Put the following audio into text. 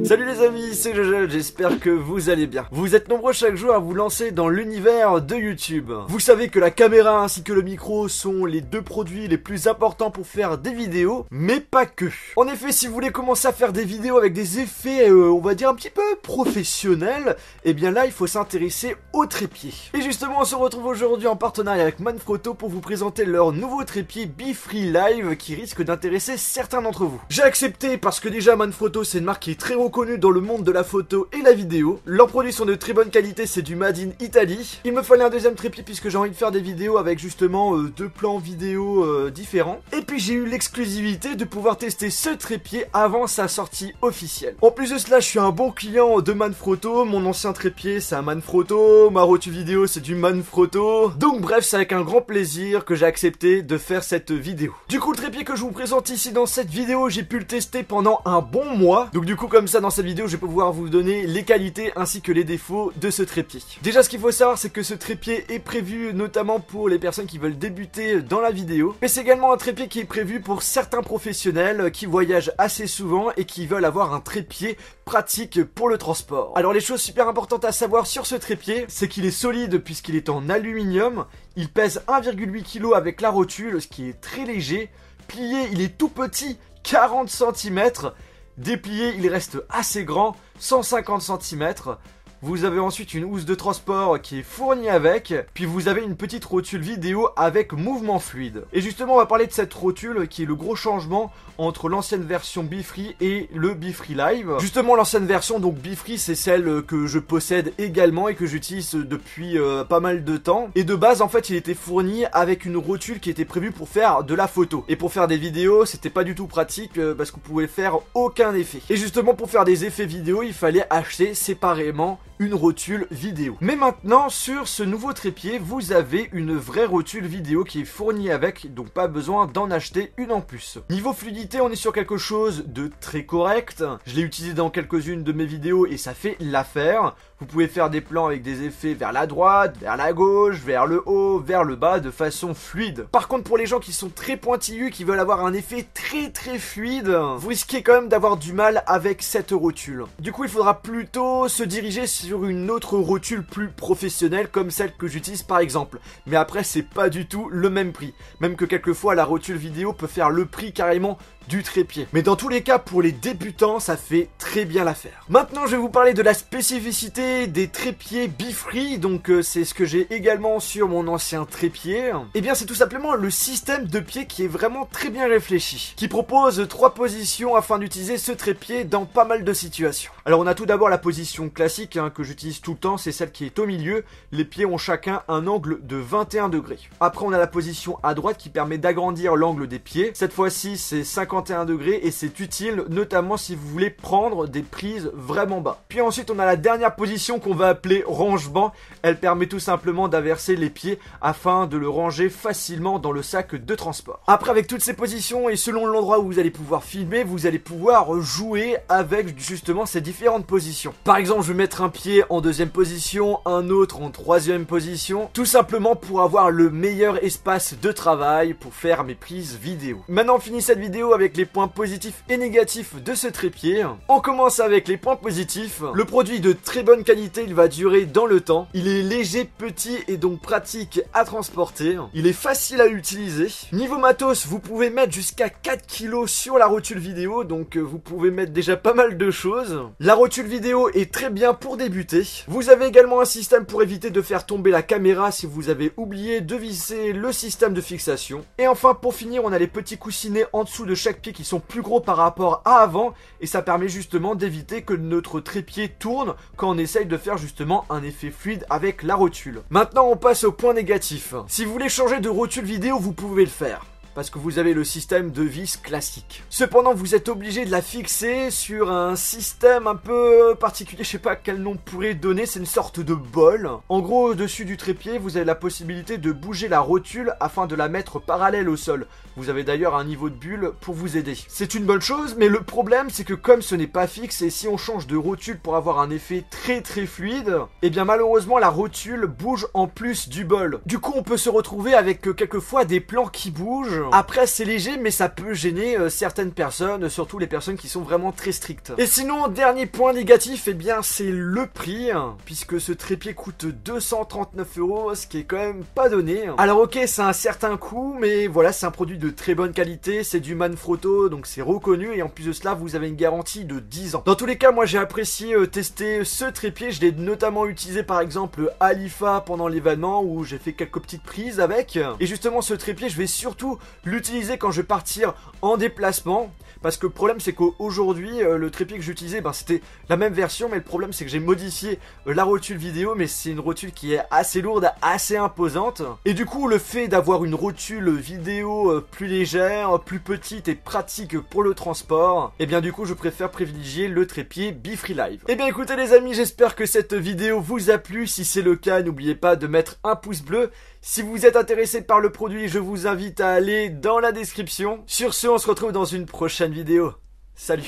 Salut les amis, c'est Jojo, j'espère que vous allez bien. Vous êtes nombreux chaque jour à vous lancer dans l'univers de YouTube. Vous savez que la caméra ainsi que le micro sont les deux produits les plus importants pour faire des vidéos, mais pas que. En effet, si vous voulez commencer à faire des vidéos avec des effets, on va dire un petit peu professionnels, eh bien là il faut s'intéresser au trépied. Et justement on se retrouve aujourd'hui en partenariat avec Manfrotto pour vous présenter leur nouveau trépied BeFree Live qui risque d'intéresser certains d'entre vous. J'ai accepté parce que déjà Manfrotto c'est une marque qui est très reconnue dans le monde de la photo et la vidéo. Leurs produits sont de très bonne qualité, c'est du Made in Italy. Il me fallait un deuxième trépied puisque j'ai envie de faire des vidéos avec justement deux plans vidéo différents. Et puis j'ai eu l'exclusivité de pouvoir tester ce trépied avant sa sortie officielle. En plus de cela, je suis un bon client de Manfrotto. Mon ancien trépied c'est un Manfrotto, ma rotule vidéo c'est du Manfrotto. Donc bref, c'est avec un grand plaisir que j'ai accepté de faire cette vidéo. Du coup, le trépied que je vous présente ici dans cette vidéo, j'ai pu le tester pendant un bon mois. Donc du coup, comme ça dans cette vidéo, je vais pouvoir vous donner les qualités ainsi que les défauts de ce trépied. Déjà, ce qu'il faut savoir, c'est que ce trépied est prévu notamment pour les personnes qui veulent débuter dans la vidéo. Mais c'est également un trépied qui est prévu pour certains professionnels qui voyagent assez souvent et qui veulent avoir un trépied pratique pour le transport. Alors les choses super importantes à savoir sur ce trépied, c'est qu'il est solide puisqu'il est en aluminium. Il pèse 1,8 kg avec la rotule, ce qui est très léger. Plié, il est tout petit, 40 cm. Déplié, il reste assez grand, 150 cm. Vous avez ensuite une housse de transport qui est fournie avec, puis vous avez une petite rotule vidéo avec mouvement fluide. Et justement, on va parler de cette rotule qui est le gros changement entre l'ancienne version BeFree et le BeFree Live. Justement, l'ancienne version, donc BeFree, c'est celle que je possède également et que j'utilise depuis pas mal de temps. Et de base, en fait, il était fourni avec une rotule qui était prévue pour faire de la photo. Et pour faire des vidéos, c'était pas du tout pratique parce qu'on pouvait faire aucun effet. Et justement, pour faire des effets vidéo, il fallait acheter séparément une rotule vidéo. Mais maintenant, sur ce nouveau trépied, vous avez une vraie rotule vidéo qui est fournie avec, donc pas besoin d'en acheter une en plus. Niveau fluidité, on est sur quelque chose de très correct. Je l'ai utilisé dans quelques-unes de mes vidéos et ça fait l'affaire. Vous pouvez faire des plans avec des effets vers la droite, vers la gauche, vers le haut, vers le bas de façon fluide. Par contre, pour les gens qui sont très pointillus, qui veulent avoir un effet très fluide, vous risquez quand même d'avoir du mal avec cette rotule. Du coup, il faudra plutôt se diriger sur une autre rotule plus professionnelle comme celle que j'utilise par exemple. Mais après, c'est pas du tout le même prix. Même que quelquefois, la rotule vidéo peut faire le prix carrément du trépied. Mais dans tous les cas, pour les débutants, ça fait très bien l'affaire. Maintenant, je vais vous parler de la spécificité des trépieds BeFree. Donc, c'est ce que j'ai également sur mon ancien trépied. Et bien, c'est tout simplement le système de pied qui est vraiment très bien réfléchi. Qui propose 3 positions afin d'utiliser ce trépied dans pas mal de situations. Alors, on a tout d'abord la position classique que j'utilise tout le temps. C'est celle qui est au milieu. Les pieds ont chacun un angle de 21 degrés. Après, on a la position à droite qui permet d'agrandir l'angle des pieds. Cette fois-ci, c'est 51 degrés et c'est utile notamment si vous voulez prendre des prises vraiment bas. Puis ensuite on a la dernière position qu'on va appeler rangement. Elle permet tout simplement d'inverser les pieds afin de le ranger facilement dans le sac de transport. Après, avec toutes ces positions et selon l'endroit où vous allez pouvoir filmer, vous allez pouvoir jouer avec justement ces différentes positions. Par exemple, je vais mettre un pied en deuxième position, un autre en troisième position, tout simplement pour avoir le meilleur espace de travail pour faire mes prises vidéo. Maintenant on finit cette vidéo avec les points positifs et négatifs de ce trépied. On commence avec les points positifs. Le produit de très bonne qualité, il va durer dans le temps. Il est léger, petit et donc pratique à transporter. Il est facile à utiliser. Niveau matos, vous pouvez mettre jusqu'à 4 kg sur la rotule vidéo, donc vous pouvez mettre déjà pas mal de choses. La rotule vidéo est très bien pour débuter. Vous avez également un système pour éviter de faire tomber la caméra si vous avez oublié de visser le système de fixation. Et enfin, pour finir, on a les petits coussinets en dessous de chaque pied qui sont plus gros par rapport à avant et ça permet justement d'éviter que notre trépied tourne quand on essaye de faire justement un effet fluide avec la rotule. Maintenant on passe au point négatif. Si vous voulez changer de rotule vidéo, vous pouvez le faire parce que vous avez le système de vis classique. Cependant, vous êtes obligé de la fixer sur un système un peu particulier, je sais pas quel nom on pourrait donner, c'est une sorte de bol. En gros, au-dessus du trépied, vous avez la possibilité de bouger la rotule afin de la mettre parallèle au sol. Vous avez d'ailleurs un niveau de bulle pour vous aider. C'est une bonne chose, mais le problème, c'est que comme ce n'est pas fixe, et si on change de rotule pour avoir un effet très fluide, et bien malheureusement, la rotule bouge en plus du bol. Du coup, on peut se retrouver avec quelquefois des plans qui bougent, Après c'est léger mais ça peut gêner certaines personnes, surtout les personnes qui sont vraiment très strictes. Et sinon, dernier point négatif, eh bien c'est le prix, puisque ce trépied coûte 239 €, ce qui est quand même pas donné. Alors ok, c'est un certain coût, mais voilà, c'est un produit de très bonne qualité, c'est du Manfrotto, donc c'est reconnu, et en plus de cela, vous avez une garantie de 10 ans. Dans tous les cas, moi j'ai apprécié tester ce trépied, je l'ai notamment utilisé par exemple à l'IFA pendant l'événement, où j'ai fait quelques petites prises avec. Et justement, ce trépied, je vais surtout l'utiliser quand je vais partir en déplacement. Parce que le problème c'est qu'aujourd'hui le trépied que j'utilisais c'était la même version, mais le problème c'est que j'ai modifié la rotule vidéo, mais c'est une rotule qui est assez lourde, assez imposante. Et du coup le fait d'avoir une rotule vidéo plus légère, plus petite et pratique pour le transport, et bien du coup je préfère privilégier le trépied BeFreeLive. Et bien écoutez les amis, j'espère que cette vidéo vous a plu. Si c'est le cas, n'oubliez pas de mettre un pouce bleu. Si vous êtes intéressé par le produit, je vous invite à aller dans la description. Sur ce, on se retrouve dans une prochaine vidéo. Salut!